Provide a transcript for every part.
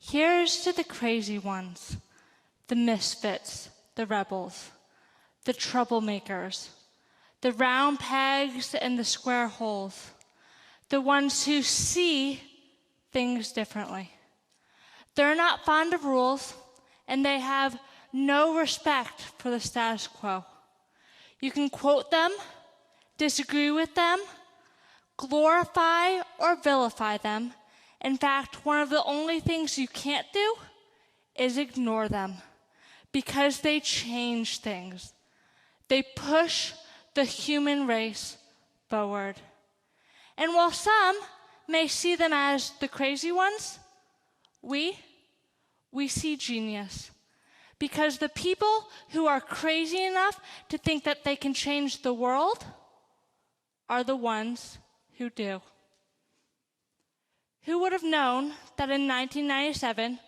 Here's to the crazy ones, the misfits, the rebels, the troublemakers, the round pegs and the square holes, the ones who see things differently. They're not fond of rules, and they have no respect for the status quo. You can quote them, disagree with them, glorify or vilify them. In fact, one of the only things you can't do is ignore them, because they change things. They push the human race forward. And while some may see them as the crazy ones, we see genius. Because the people who are crazy enough to think that they can change the world are the ones who do. Who would have known that in 1997,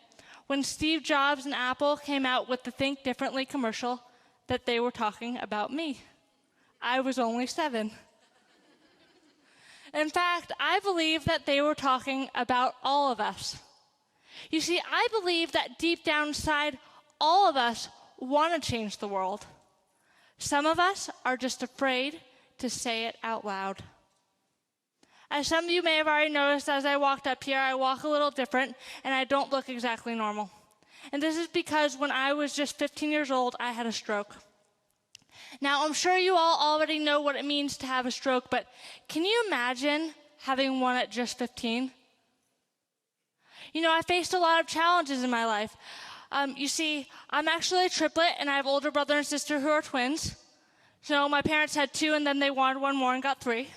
when Steve Jobs and Apple came out with the Think Differently commercial, that they were talking about me? I was only 7. In fact, I believe that they were talking about all of us. You see, I believe that deep down inside, all of us want to change the world. Some of us are just afraid to say it out loud. As some of you may have already noticed, as I walked up here, I walk a little different, and I don't look exactly normal. And this is because when I was just 15 years old, I had a stroke. Now, I'm sure you all already know what it means to have a stroke, but can you imagine having one at just 15? You know, I faced a lot of challenges in my life. You see, I'm actually a triplet, and I have an older brother and sister who are twins. So my parents had 2, and then they wanted 1 more and got 3.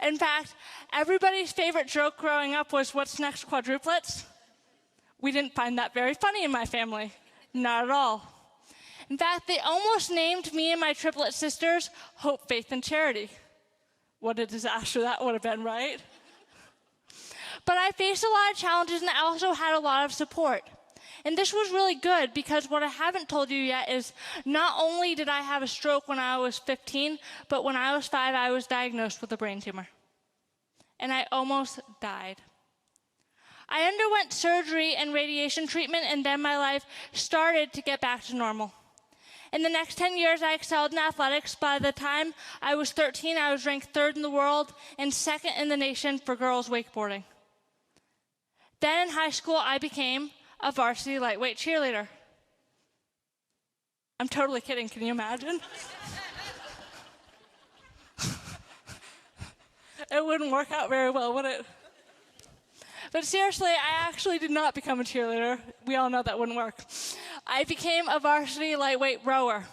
In fact, everybody's favorite joke growing up was, "What's next, quadruplets?" We didn't find that very funny in my family. Not at all. In fact, they almost named me and my triplet sisters Hope, Faith, and Charity. What a disaster that would have been, right? But I faced a lot of challenges, and I also had a lot of support. And this was really good, because what I haven't told you yet is not only did I have a stroke when I was 15, but when I was 5, I was diagnosed with a brain tumor. And I almost died. I underwent surgery and radiation treatment, and then my life started to get back to normal. In the next 10 years, I excelled in athletics. By the time I was 13, I was ranked 3rd in the world and 2nd in the nation for girls wakeboarding. Then in high school, I became a varsity lightweight cheerleader. I'm totally kidding. Can you imagine? It wouldn't work out very well, would it? But seriously, I actually did not become a cheerleader. We all know that wouldn't work. I became a varsity lightweight rower.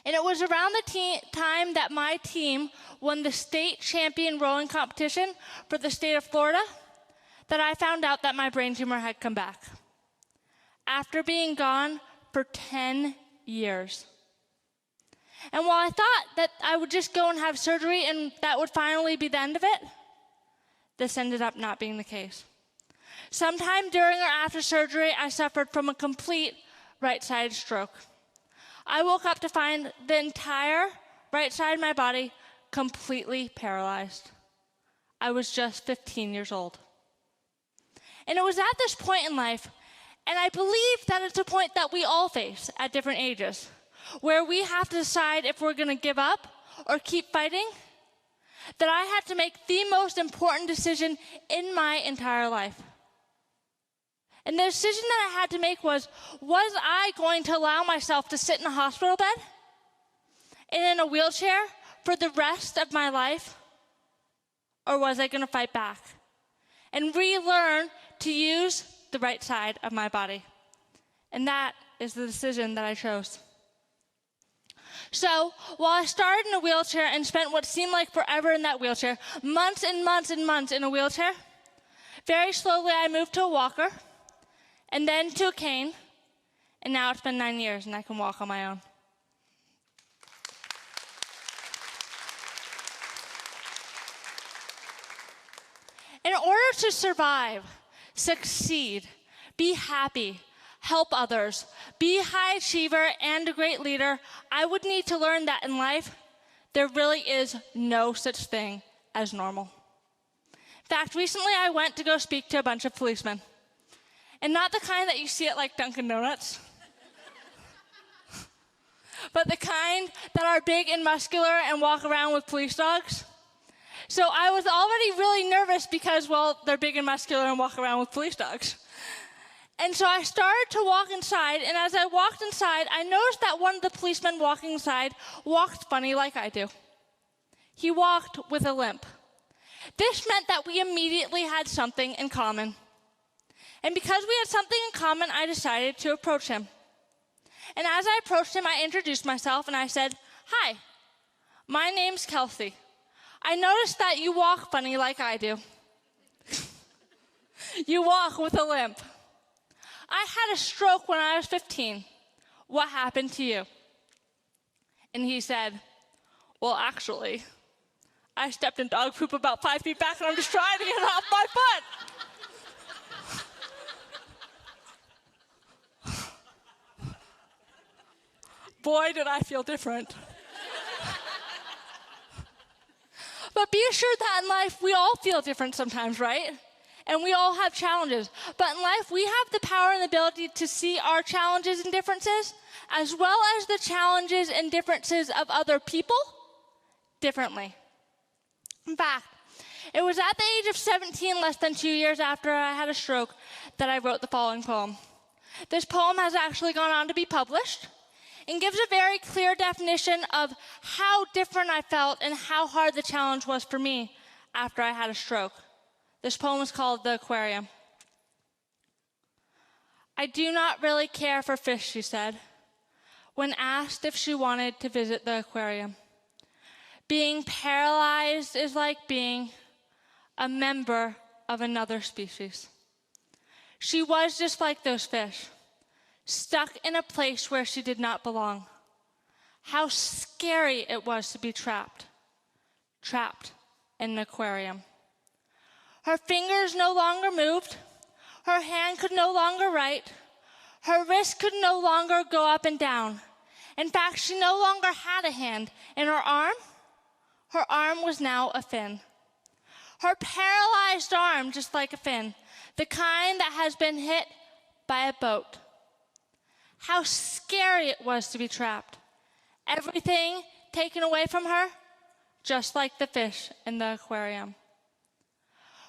And it was around the time that my team won the state champion rowing competition for the state of Florida that I found out that my brain tumor had come back, after being gone for 10 years. And while I thought that I would just go and have surgery and that would finally be the end of it, this ended up not being the case. Sometime during or after surgery, I suffered from a complete right-sided stroke. I woke up to find the entire right side of my body completely paralyzed. I was just 15 years old. And it was at this point in life, and I believe that it's a point that we all face at different ages, where we have to decide if we're going to give up or keep fighting, that I had to make the most important decision in my entire life. And the decision that I had to make was I going to allow myself to sit in a hospital bed and in a wheelchair for the rest of my life, or was I going to fight back and relearn to use the right side of my body? And that is the decision that I chose. So while I started in a wheelchair and spent what seemed like forever in that wheelchair, months and months and months in a wheelchair, very slowly I moved to a walker, and then to a cane, and now it's been 9 years and I can walk on my own. In order to survive, succeed, be happy, help others, be a high achiever and a great leader, I would need to learn that in life, there really is no such thing as normal. In fact, recently I went to go speak to a bunch of policemen. And not the kind that you see at like Dunkin' Donuts, but the kind that are big and muscular and walk around with police dogs. So I was already really nervous because, well, they're big and muscular and walk around with police dogs. And so I started to walk inside, and as I walked inside, I noticed that one of the policemen walking inside walked funny like I do. He walked with a limp. This meant that we immediately had something in common. And because we had something in common, I decided to approach him. And as I approached him, I introduced myself, and I said, "Hi, my name's Kelsey. I noticed that you walk funny like I do. You walk with a limp. I had a stroke when I was 15. What happened to you?" And he said, "Well, actually, I stepped in dog poop about 5 feet back, and I'm just trying to get it off my foot." Boy, did I feel different. But be assured that in life, we all feel different sometimes, right? And we all have challenges. But in life, we have the power and ability to see our challenges and differences, as well as the challenges and differences of other people, differently. In fact, it was at the age of 17, less than 2 years after I had a stroke, that I wrote the following poem. This poem has actually gone on to be published and gives a very clear definition of how different I felt and how hard the challenge was for me after I had a stroke. This poem is called "The Aquarium." "I do not really care for fish," she said, when asked if she wanted to visit the aquarium. "Being paralyzed is like being a member of another species." She was just like those fish, stuck in a place where she did not belong. How scary it was to be trapped in an aquarium. Her fingers no longer moved. Her hand could no longer write. Her wrist could no longer go up and down. In fact, she no longer had a hand. And her arm was now a fin. Her paralyzed arm, just like a fin, the kind that has been hit by a boat. How scary it was to be trapped. Everything taken away from her, just like the fish in the aquarium.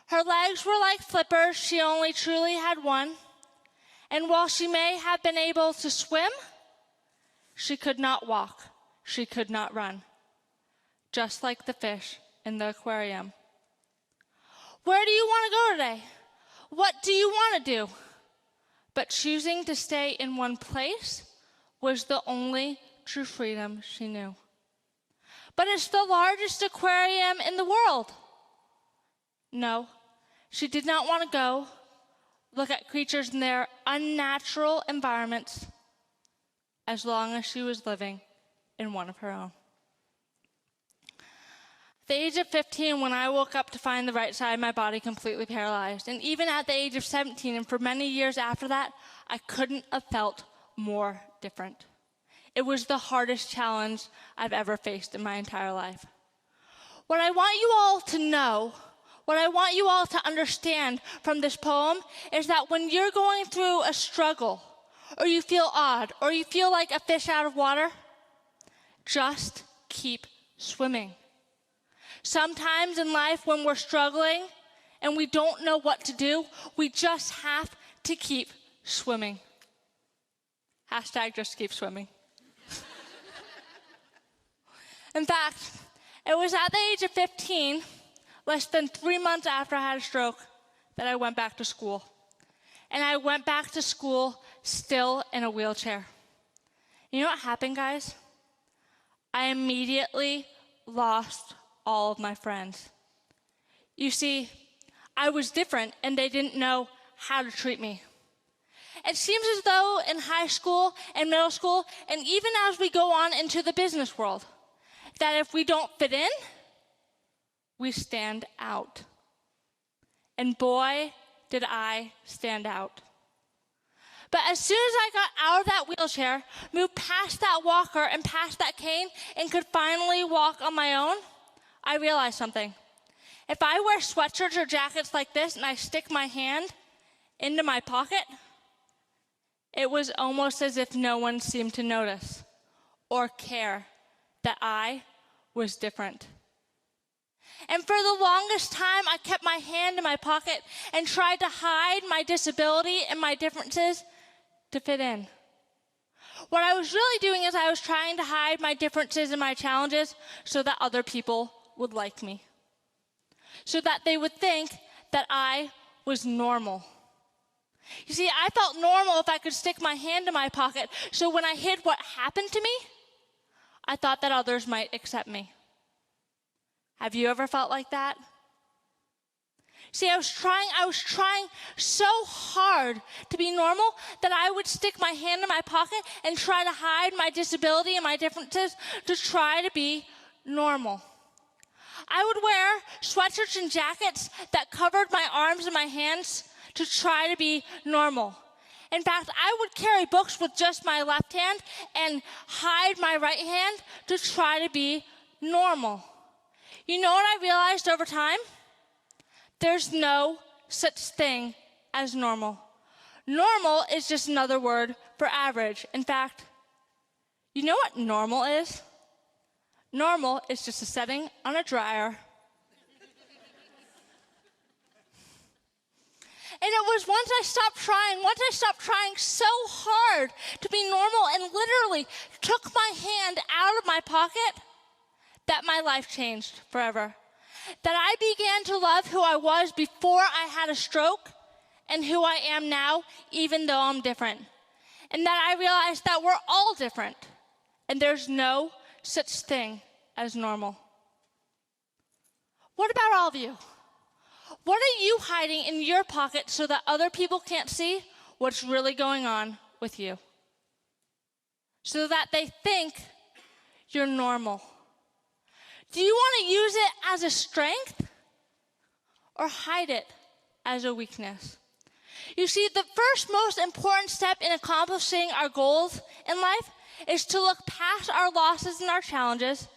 Her legs were like flippers, she only truly had one. And while she may have been able to swim, she could not walk, she could not run, just like the fish in the aquarium. Where do you want to go today? What do you want to do? But choosing to stay in one place was the only true freedom she knew. But it's the largest aquarium in the world. No, she did not want to go look at creatures in their unnatural environments as long as she was living in one of her own. At the age of 15, when I woke up to find the right side of my body completely paralyzed, and even at the age of 17, and for many years after that, I couldn't have felt more different. It was the hardest challenge I've ever faced in my entire life. What I want you all to know, what I want you all to understand from this poem is that when you're going through a struggle, or you feel odd, or you feel like a fish out of water, just keep swimming. Sometimes in life when we're struggling and we don't know what to do, we just have to keep swimming. Hashtag just keep swimming. In fact, it was at the age of 15, less than 3 months after I had a stroke, that I went back to school. And I went back to school still in a wheelchair. You know what happened, guys? I immediately lost all of my friends. You see, I was different and they didn't know how to treat me. It seems as though in high school and middle school, and even as we go on into the business world, that if we don't fit in, we stand out. And boy, did I stand out. But as soon as I got out of that wheelchair, moved past that walker and past that cane, and could finally walk on my own, I realized something. If I wear sweatshirts or jackets like this and I stick my hand into my pocket, it was almost as if no one seemed to notice or care that I was different. And for the longest time, I kept my hand in my pocket and tried to hide my disability and my differences to fit in. What I was really doing is I was trying to hide my differences and my challenges so that other people would like me, so that they would think that I was normal. You see, I felt normal if I could stick my hand in my pocket, so when I hid what happened to me, I thought that others might accept me. Have you ever felt like that? See, I was trying so hard to be normal that I would stick my hand in my pocket and try to hide my disability and my differences to try to be normal. I would wear sweatshirts and jackets that covered my arms and my hands to try to be normal. In fact, I would carry books with just my left hand and hide my right hand to try to be normal. You know what I realized over time? There's no such thing as normal. Normal is just another word for average. In fact, you know what normal is? Normal is just a setting on a dryer. And it was once I stopped trying so hard to be normal and literally took my hand out of my pocket, that my life changed forever. That I began to love who I was before I had a stroke and who I am now, even though I'm different. And that I realized that we're all different and there's no such thing as normal. What about all of you? What are you hiding in your pocket so that other people can't see what's really going on with you? So that they think you're normal. Do you want to use it as a strength or hide it as a weakness? You see, the first most important step in accomplishing our goals in life is to look past our losses and our challenges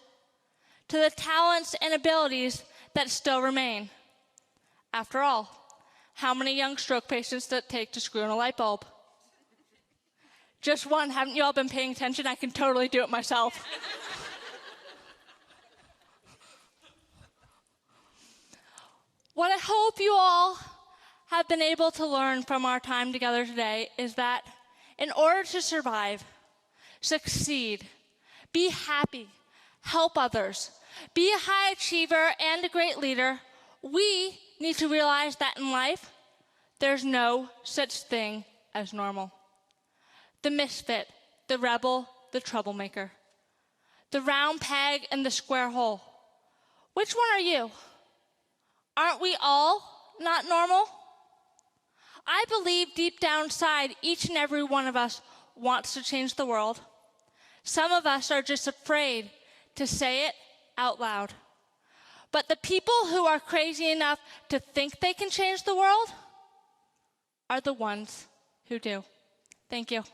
to the talents and abilities that still remain. After all, how many young stroke patients does it take to screw in a light bulb? Just one. Haven't you all been paying attention? I can totally do it myself. What I hope you all have been able to learn from our time together today is that in order to survive, succeed, be happy, help others, be a high achiever and a great leader, we need to realize that in life, there's no such thing as normal. The misfit, the rebel, the troublemaker, the round peg and the square hole. Which one are you? Aren't we all not normal? I believe deep down inside, each and every one of us wants to change the world. Some of us are just afraid to say it out loud. But the people who are crazy enough to think they can change the world are the ones who do. Thank you.